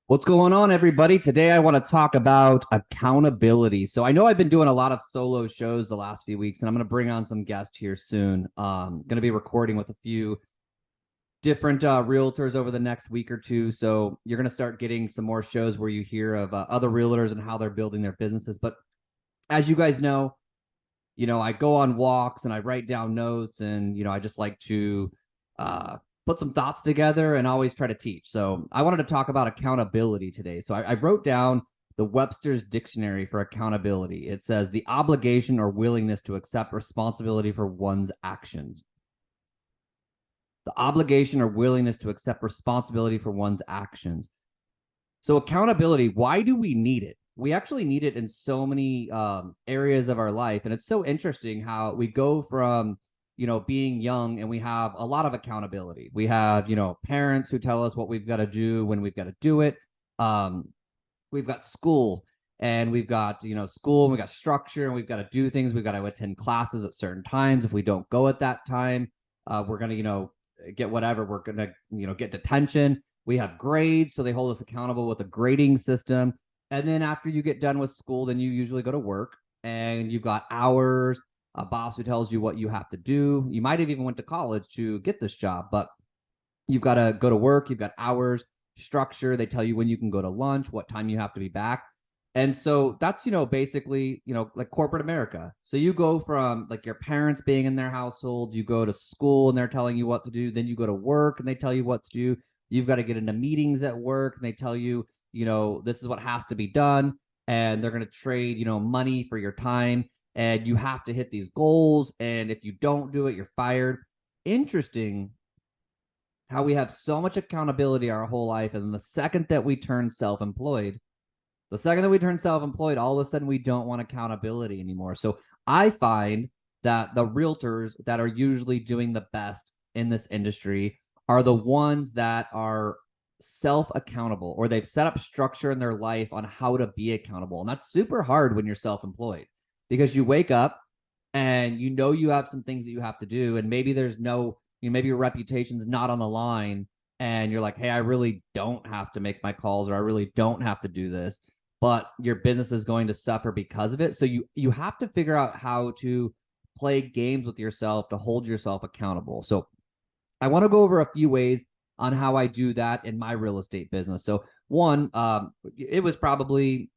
What's going on, everybody? Today, I want to talk about accountability. So, I know I've been doing a lot of solo shows the last few weeks, and I'm going to bring on some guests here soon. Going to be recording with a few different realtors over the next week or two. So, you're going to start getting some more shows where you hear of other realtors and how they're building their businesses. But as you guys know, I go on walks and I write down notes, and I just like to uh, put some thoughts together and always try to teach. So I wanted to talk about accountability today. So I wrote down the Webster's Dictionary for accountability. It says the obligation or willingness to accept responsibility for one's actions. The obligation or willingness to accept responsibility for one's actions. So accountability, why do we need it? We actually need it in so many areas of our life. And it's so interesting how we go from, being young and we have a lot of accountability. We have, parents who tell us what we've got to do when we've got to do it. Um, we've got school and we've got, school and we've got structure and we've got to do things. We've got to attend classes at certain times. If we don't go at that time, we're going to, get whatever. We're going to, get detention. We have grades, so they hold us accountable with a grading system. And then after you get done with school, then you usually go to work and you've got hours, a boss who tells you what you have to do. You might have even went to college to get this job, but you've got to go to work, you've got hours, structure, they tell you when you can go to lunch, what time you have to be back. And so that's, basically, like corporate America. So you go from like your parents being in their household, you go to school and they're telling you what to do, then you go to work and they tell you what to do. You've got to get into meetings at work and they tell you, this is what has to be done. And they're going to trade, money for your time. And you have to hit these goals. And if you don't do it, you're fired. Interesting how we have so much accountability our whole life. And then the second that we turn self-employed, all of a sudden we don't want accountability anymore. So I find that the realtors that are usually doing the best in this industry are the ones that are self-accountable, or they've set up structure in their life on how to be accountable. And that's super hard when you're self-employed because you wake up and you have some things that you have to do, and maybe there's no, maybe your reputation's not on the line, and you're like, hey, I really don't have to make my calls, or I really don't have to do this, but your business is going to suffer because of it. So you have to figure out how to play games with yourself to hold yourself accountable. So I want to go over a few ways on how I do that in my real estate business. So one, it was probably,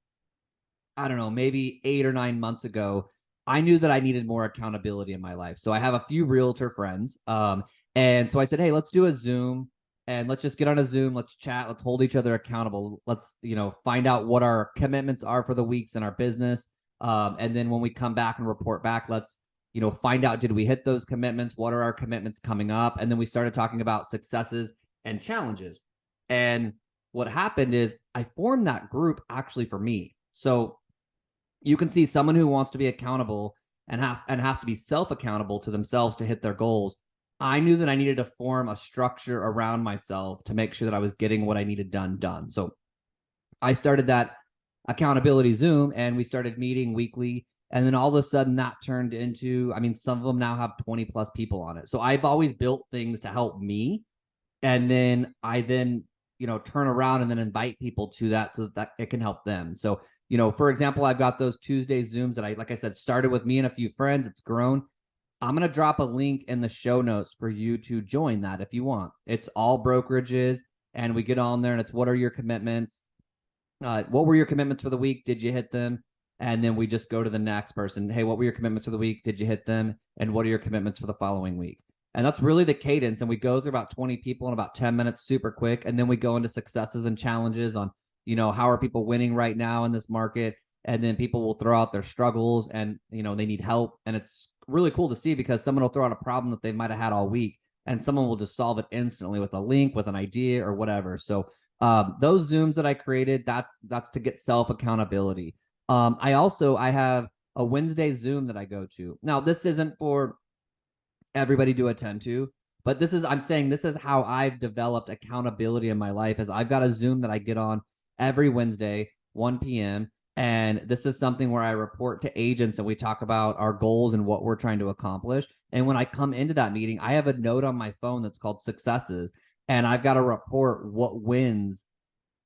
I don't know, maybe 8 or 9 months ago, I knew that I needed more accountability in my life. So I have a few realtor friends. And so I said, hey, let's do a Zoom and let's just get on a Zoom. Let's chat. Let's hold each other accountable. Let's, find out what our commitments are for the weeks in our business. And then when we come back and report back, let's, find out, did we hit those commitments? What are our commitments coming up? And then we started talking about successes and challenges. And what happened is I formed that group actually for me. So you can see someone who wants to be accountable and has to be self-accountable to themselves to hit their goals. I knew that I needed to form a structure around myself to make sure that I was getting what I needed done. So I started that accountability Zoom and we started meeting weekly. And then all of a sudden that turned into, I mean, some of them now have 20 plus people on it. So I've always built things to help me. And then I turn around and then invite people to that so that it can help them. So, for example, I've got those Tuesday Zooms that like I said, started with me and a few friends. It's grown. I'm going to drop a link in the show notes for you to join that if you want. It's all brokerages and we get on there and it's what are your commitments? What were your commitments for the week? Did you hit them? And then we just go to the next person. Hey, what were your commitments for the week? Did you hit them? And what are your commitments for the following week? And that's really the cadence. And we go through about 20 people in about 10 minutes, super quick. And then we go into successes and challenges on, how are people winning right now in this market? And then people will throw out their struggles and, they need help. And it's really cool to see because someone will throw out a problem that they might have had all week and someone will just solve it instantly with a link, with an idea or whatever. So those Zooms that I created, that's to get self accountability. I have a Wednesday Zoom that I go to. Now, this isn't for everybody to attend to, but I'm saying this is how I've developed accountability in my life. Is I've got a Zoom that I get on every Wednesday, 1 p.m. And this is something where I report to agents and we talk about our goals and what we're trying to accomplish. And when I come into that meeting, I have a note on my phone that's called successes. And I've got to report what wins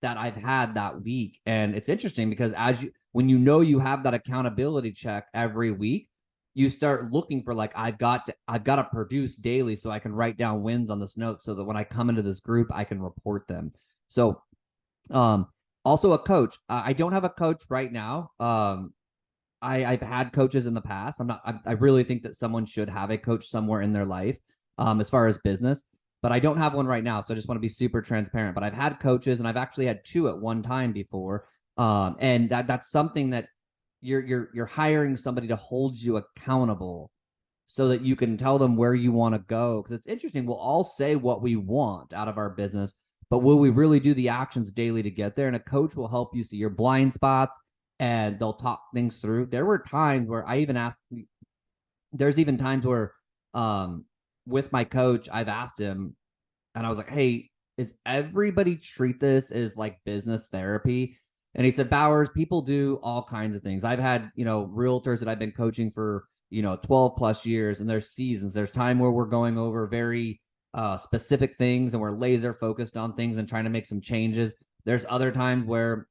that I've had that week. And it's interesting because when you have that accountability check every week, you start looking for like, I've got to produce daily so I can write down wins on this note so that when I come into this group, I can report them. So, um, also a coach. I don't have a coach right now. I've had coaches in the past. I really think that someone should have a coach somewhere in their life, as far as business, but I don't have one right now. So I just want to be super transparent. But I've had coaches, and I've actually had two at one time before. And that's something that you're hiring somebody to hold you accountable so that you can tell them where you want to go. Because it's interesting. We'll all say what we want out of our business, but will we really do the actions daily to get there? And a coach will help you see your blind spots, and they'll talk things through. There were times where I even asked, there's even times where, with my coach, I've asked him, and I was like, hey, is everybody treat this as like business therapy? And he said, Bowers, people do all kinds of things. I've had, realtors that I've been coaching for, 12 plus years, and there's seasons. There's time where we're going over very specific things and we're laser focused on things and trying to make some changes. There's other times where,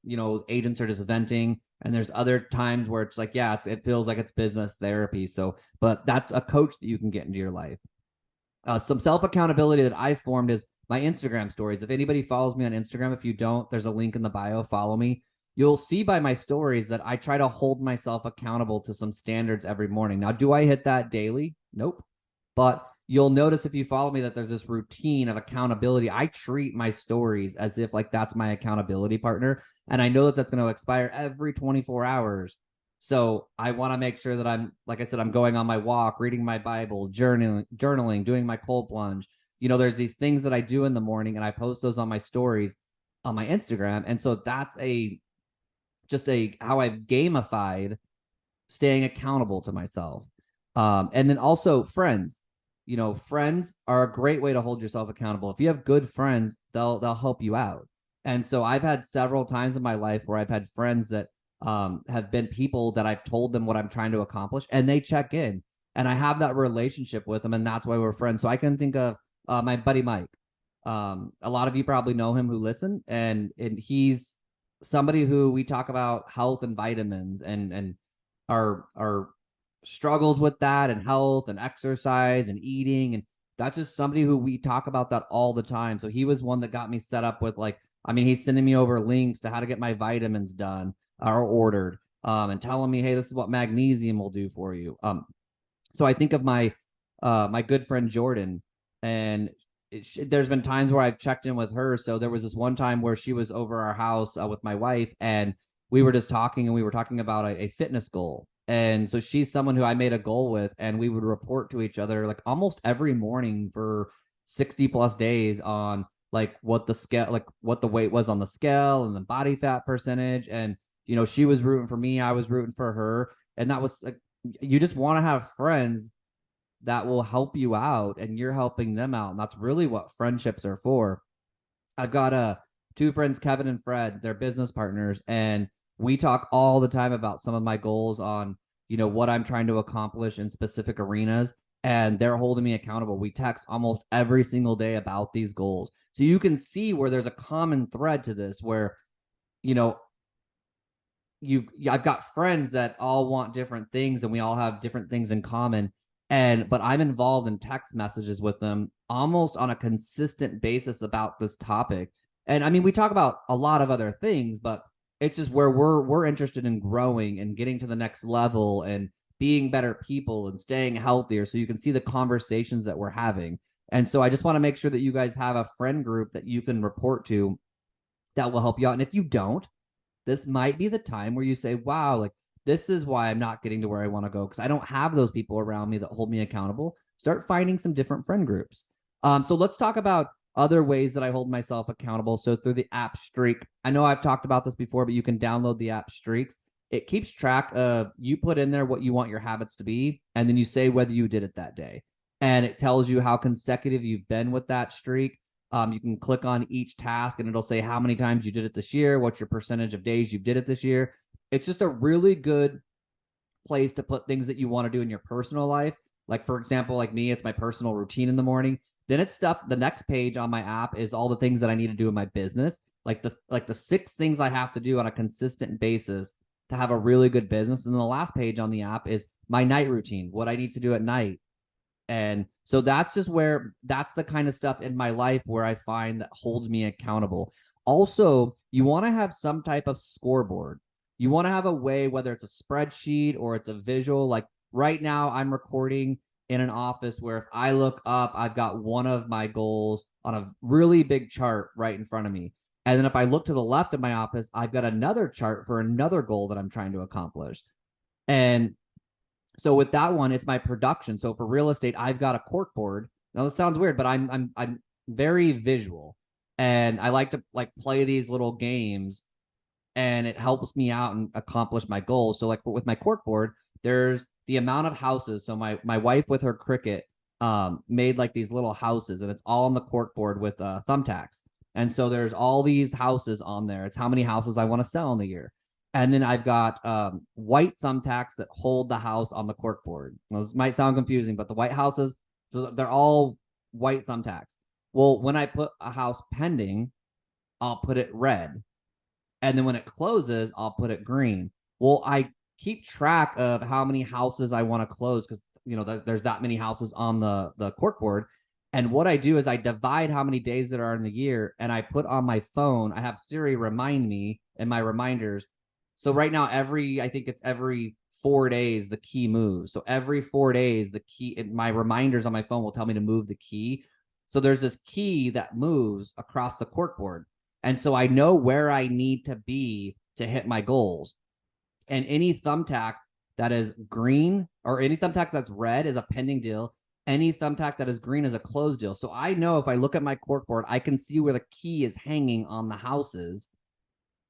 agents are just venting, and there's other times where it's like, yeah, it feels like it's business therapy. So, but that's a coach that you can get into your life. Some self accountability that I formed is my Instagram stories. If anybody follows me on Instagram, if you don't, there's a link in the bio. Follow me. You'll see by my stories that I try to hold myself accountable to some standards every morning. Now, do I hit that daily? Nope. But you'll notice if you follow me that there's this routine of accountability. I treat my stories as if like that's my accountability partner. And I know that that's going to expire every 24 hours. So I want to make sure that I'm, like I said, I'm going on my walk, reading my Bible, journaling, doing my cold plunge. There's these things that I do in the morning, and I post those on my stories on my Instagram. And so that's how I've gamified staying accountable to myself. And then also friends. Friends are a great way to hold yourself accountable. If you have good friends, they'll help you out. And so I've had several times in my life where I've had friends that have been people that I've told them what I'm trying to accomplish, and they check in, and I have that relationship with them, and that's why we're friends. So I can think of my buddy Mike. A lot of you probably know him who listen, and he's somebody who we talk about health and vitamins and our struggles with that, and health and exercise and eating, and that's just somebody who we talk about that all the time. So he was one that got me set up with, like, he's sending me over links to how to get my vitamins done or ordered, and telling me, hey, this is what magnesium will do for you. So I think of my good friend Jordan, and there's been times where I've checked in with her. So there was this one time where she was over our house with my wife, and we were just talking, and we were talking about a fitness goal. And so she's someone who I made a goal with, and we would report to each other like almost every morning for 60 plus days on like what the weight was on the scale and the body fat percentage. And she was rooting for me, I was rooting for her. And that was like, you just want to have friends that will help you out, and you're helping them out. And that's really what friendships are for. I've got two friends, Kevin and Fred. They're business partners, and we talk all the time about some of my goals on, what I'm trying to accomplish in specific arenas, and they're holding me accountable. We text almost every single day about these goals. So you can see where there's a common thread to this, where, I've got friends that all want different things, and we all have different things in common. But I'm involved in text messages with them almost on a consistent basis about this topic. And we talk about a lot of other things, but it's just where we're interested in growing and getting to the next level and being better people and staying healthier. So you can see the conversations that we're having. And so I just want to make sure that you guys have a friend group that you can report to that will help you out. And if you don't, this might be the time where you say, wow, like, this is why I'm not getting to where I want to go, because I don't have those people around me that hold me accountable. Start finding some different friend groups. So let's talk about other ways that I hold myself accountable. So through the app Streak, I know I've talked about this before, but you can download the app Streaks. It keeps track of, you put in there what you want your habits to be, and then you say whether you did it that day. And it tells you how consecutive you've been with that streak. You can click on each task, and it'll say how many times you did it this year, what's your percentage of days you did it this year. It's just a really good place to put things that you want to do in your personal life. Like, for example, like me, it's my personal routine in the morning. Then it's stuff, the next page on my app is all the things that I need to do in my business. like the 6 things I have to do on a consistent basis to have a really good business. And then the last page on the app is my night routine, what I need to do at night. And so that's the kind of stuff in my life where I find that holds me accountable. Also, you want to have some type of scoreboard. You want to have a way, whether it's a spreadsheet or it's a visual. Like right now, I'm recording in an office where if I look up, I've got one of my goals on a really big chart right in front of me. And then if I look to the left of my office, I've got another chart for another goal that I'm trying to accomplish. And so with that one, it's my production. So for real estate, I've got a cork board. Now this sounds weird, but I'm very visual, and I like to like play these little games, and it helps me out and accomplish my goals. So like with my cork board, there's the amount of houses. So my wife with her Cricut made like these little houses, and it's all on the cork board with thumbtacks. And so there's all these houses on there. It's how many houses I want to sell in the year. And then I've got white thumbtacks that hold the house on the corkboard. Now, this might sound confusing, but the white houses, so they're all white thumbtacks. Well, when I put a house pending, I'll put it red. And then when it closes, I'll put it green. Well, I keep track of how many houses I want to close because there's that many houses on the corkboard. And what I do is I divide how many days there are in the year, and I put on my phone. I have Siri remind me in my reminders. So right now, I think it's every 4 days, the key moves. So every 4 days, the key, my reminders on my phone will tell me to move the key. So there's this key that moves across the corkboard. And so I know where I need to be to hit my goals. And any thumbtack that is green or any thumbtack that's red is a pending deal. Any thumbtack that is green is a closed deal. So I know if I look at my corkboard, I can see where the key is hanging on the houses.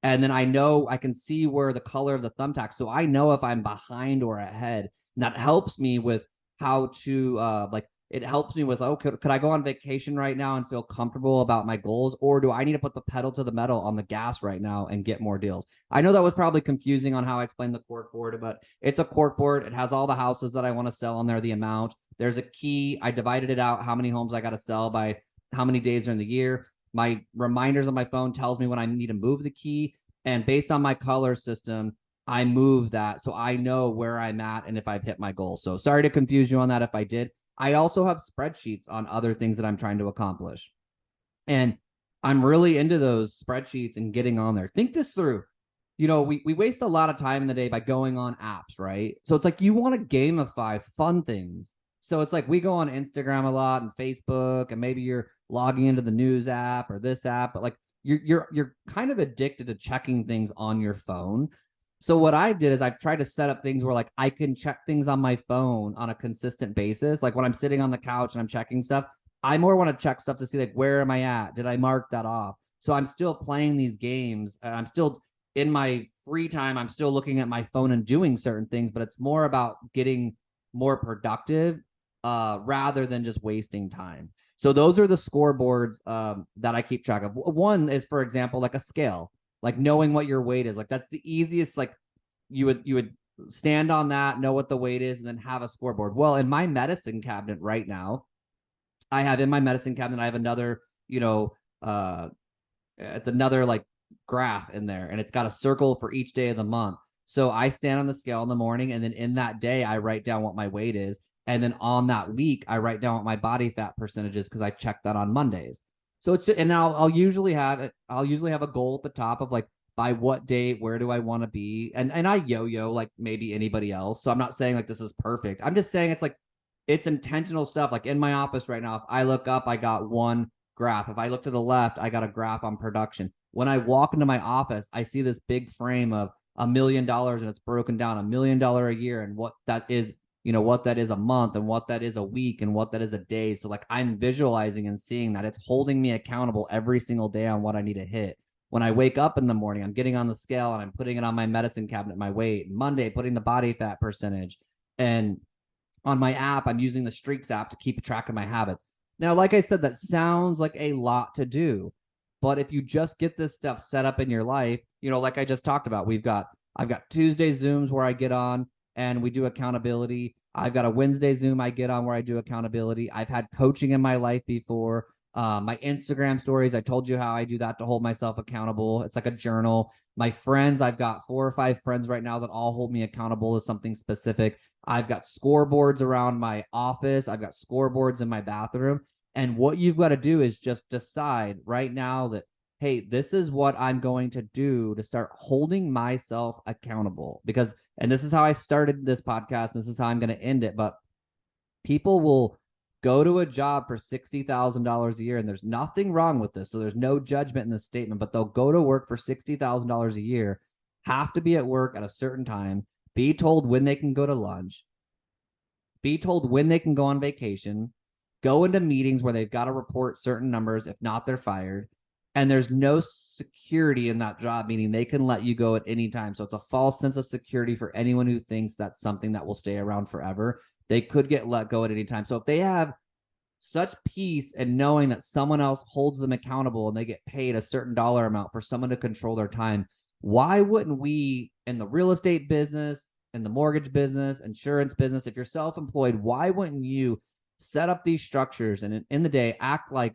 And then I know I can see where the color of the thumbtack. So I know if I'm behind or ahead. And that helps me with how to it helps me with, could I go on vacation right now and feel comfortable about my goals? Or do I need to put the pedal to the metal on the gas right now and get more deals? I know that was probably confusing on how I explained the cork board, but it's a cork board. It has all the houses that I want to sell on there, the amount. There's a key. I divided it out, how many homes I got to sell by how many days are in the year. My reminders on my phone tells me when I need to move the key. And based on my color system, I move that so I know where I'm at and if I've hit my goal. So sorry to confuse you on that if I did. I also have spreadsheets on other things that I'm trying to accomplish. And I'm really into those spreadsheets and getting on there. Think this through. We waste a lot of time in the day by going on apps, right? So it's like you want to gamify fun things. So it's like we go on Instagram a lot and Facebook, and maybe you're logging into the news app or this app, but like you're kind of addicted to checking things on your phone. So what I did is I've tried to set up things where like I can check things on my phone on a consistent basis. Like when I'm sitting on the couch and I'm checking stuff, I more want to check stuff to see like, where am I at? Did I mark that off? So I'm still playing these games. I'm still in my free time. I'm still looking at my phone and doing certain things, but it's more about getting more productive rather than just wasting time. So those are the scoreboards that I keep track of. One is, for example, like a scale. Like knowing what your weight is, like that's the easiest. Like you would stand on that, know what the weight is, and then have a scoreboard. Well, in my medicine cabinet right now, I have another, it's another like graph in there, and it's got a circle for each day of the month. So I stand on the scale in the morning, and then in that day, I write down what my weight is, and then on that week, I write down what my body fat percentage is because I check that on Mondays. So it's and I'll usually have a goal at the top of like by what date, where do I want to be? And I yo-yo like maybe anybody else. So I'm not saying like this is perfect. I'm just saying it's intentional stuff. Like in my office right now, if I look up, I got one graph. If I look to the left, I got a graph on production. When I walk into my office, I see this big frame of $1 million, and it's broken down $1 million a year and what that is, what that is a month and what that is a week and what that is a day. So like I'm visualizing and seeing that it's holding me accountable every single day on what I need to hit. When I wake up in the morning, I'm getting on the scale and I'm putting it on my medicine cabinet, my weight. Monday, putting the body fat percentage. And on my app, I'm using the Streaks app to keep track of my habits. Now, like I said, that sounds like a lot to do. But if you just get this stuff set up in your life, like I just talked about, I've got Tuesday Zooms where I get on and we do accountability. I've got a Wednesday Zoom I get on where I do accountability. I've had coaching in my life before. My Instagram stories, I told you how I do that to hold myself accountable. It's like a journal. My friends, I've got 4 or 5 friends right now that all hold me accountable to something specific. I've got scoreboards around my office. I've got scoreboards in my bathroom. And what you've got to do is just decide right now that, hey, this is what I'm going to do to start holding myself accountable. Because, and this is how I started this podcast, and this is how I'm going to end it. But people will go to a job for $60,000 a year, and there's nothing wrong with this. So there's no judgment in this statement, but they'll go to work for $60,000 a year, have to be at work at a certain time, be told when they can go to lunch, be told when they can go on vacation, go into meetings where they've got to report certain numbers. If not, they're fired. And there's no security in that job, meaning they can let you go at any time. So it's a false sense of security for anyone who thinks that's something that will stay around forever. They could get let go at any time. So if they have such peace and knowing that someone else holds them accountable and they get paid a certain dollar amount for someone to control their time, why wouldn't we in the real estate business, in the mortgage business, insurance business, if you're self-employed, why wouldn't you set up these structures and in the day act like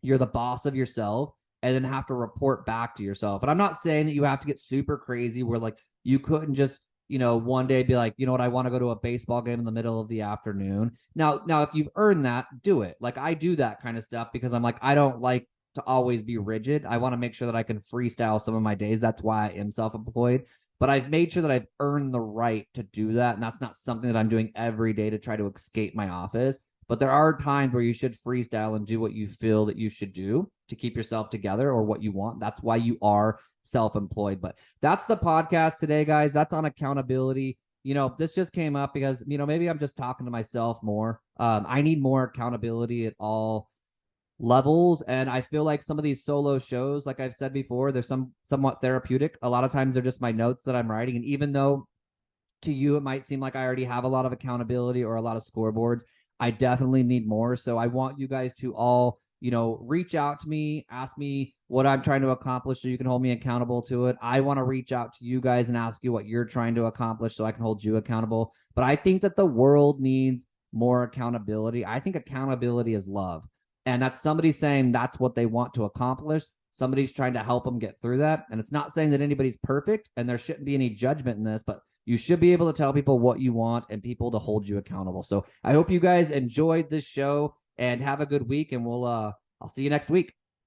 you're the boss of yourself and then have to report back to yourself? And I'm not saying that you have to get super crazy where like you couldn't just, one day be like, you know what, I want to go to a baseball game in the middle of the afternoon. Now, if you've earned that, do it. Like I do that kind of stuff because I'm like, I don't like to always be rigid. I want to make sure that I can freestyle some of my days. That's why I am self-employed. But I've made sure that I've earned the right to do that. And that's not something that I'm doing every day to try to escape my office. But there are times where you should freestyle and do what you feel that you should do to keep yourself together or what you want. That's why you are self-employed. But that's the podcast today, guys. That's on accountability. This just came up because, maybe I'm just talking to myself more. I need more accountability at all levels. And I feel like some of these solo shows, like I've said before, they're somewhat therapeutic. A lot of times they're just my notes that I'm writing. And even though to you, it might seem like I already have a lot of accountability or a lot of scoreboards, I definitely need more. So I want you guys to all, reach out to me, ask me what I'm trying to accomplish so you can hold me accountable to it. I want to reach out to you guys and ask you what you're trying to accomplish so I can hold you accountable. But I think that the world needs more accountability. I think accountability is love. And that's somebody saying that's what they want to accomplish. Somebody's trying to help them get through that. And it's not saying that anybody's perfect and there shouldn't be any judgment in this, but you should be able to tell people what you want and people to hold you accountable. So I hope you guys enjoyed this show and have a good week. And I'll see you next week.